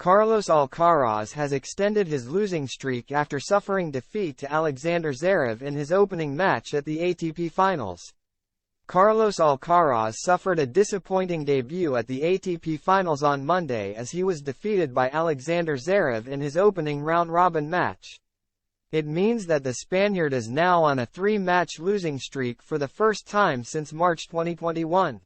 Carlos Alcaraz has extended his losing streak after suffering defeat to Alexander Zverev in his opening match at the ATP Finals. Carlos Alcaraz suffered a disappointing debut at the ATP Finals on Monday as he was defeated by Alexander Zverev in his opening round-robin match. It means that the Spaniard is now on a three-match losing streak for the first time since March 2021.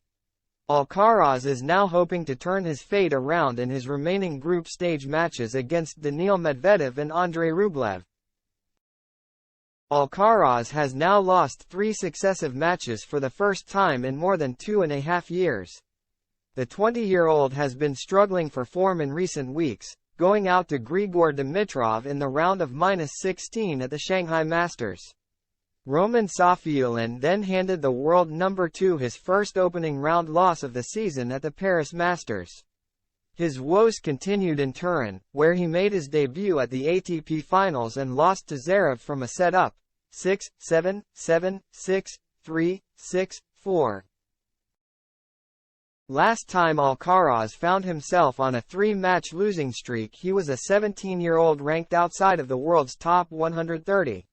Alcaraz is now hoping to turn his fate around in his remaining group stage matches against Daniil Medvedev and Andrei Rublev. Alcaraz has now lost 3 successive matches for the first time in more than 2.5 years. The 20-year-old has been struggling for form in recent weeks, going out to Grigor Dimitrov in the round of -16 at the Shanghai Masters. Roman Safiullin then handed the world number 2 his first opening round loss of the season at the Paris Masters. His woes continued in Turin, where he made his debut at the ATP Finals and lost to Zverev from a set-up, 6-7, 7, 6, 3, 6, 4. Last time Alcaraz found himself on a 3-match losing streak, he was a 17-year-old ranked outside of the world's top 130.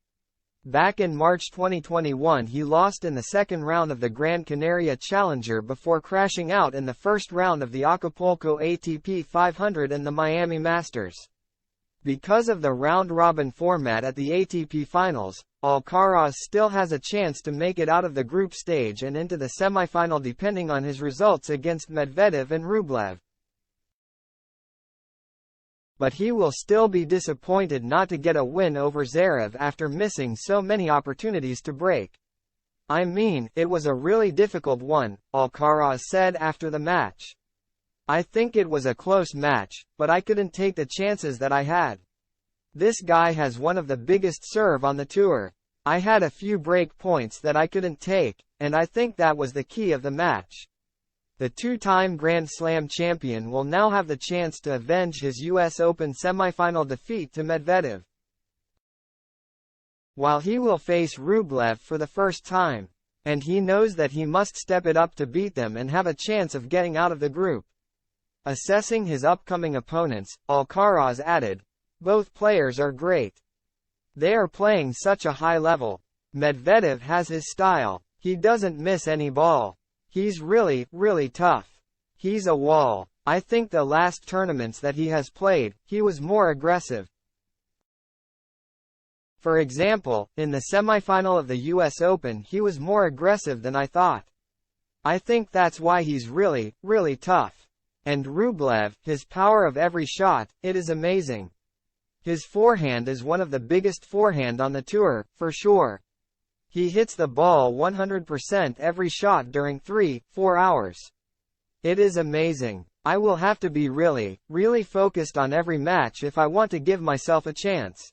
Back in March 2021 he lost in the second round of the Gran Canaria Challenger before crashing out in the first round of the Acapulco ATP 500 and the Miami Masters. Because of the round-robin format at the ATP Finals, Alcaraz still has a chance to make it out of the group stage and into the semifinal depending on his results against Medvedev and Rublev. But he will still be disappointed not to get a win over Zverev after missing so many opportunities to break. "I mean, it was a really difficult one," Alcaraz said after the match. "I think it was a close match, but I couldn't take the chances that I had. This guy has one of the biggest serve on the tour. I had a few break points that I couldn't take, and I think that was the key of the match." The 2-time Grand Slam champion will now have the chance to avenge his US Open semifinal defeat to Medvedev, while he will face Rublev for the first time, and he knows that he must step it up to beat them and have a chance of getting out of the group. Assessing his upcoming opponents, Alcaraz added, "Both players are great. They are playing such a high level. Medvedev has his style. He doesn't miss any ball. He's really, really tough. He's a wall. I think the last tournaments that he has played, he was more aggressive. For example, in the semifinal of the US Open he was more aggressive than I thought. I think that's why he's really, really tough. And Rublev, his power of every shot, it is amazing. His forehand is one of the biggest forehand on the tour, for sure. He hits the ball 100% every shot during 3-4 hours. It is amazing. I will have to be really, really focused on every match if I want to give myself a chance."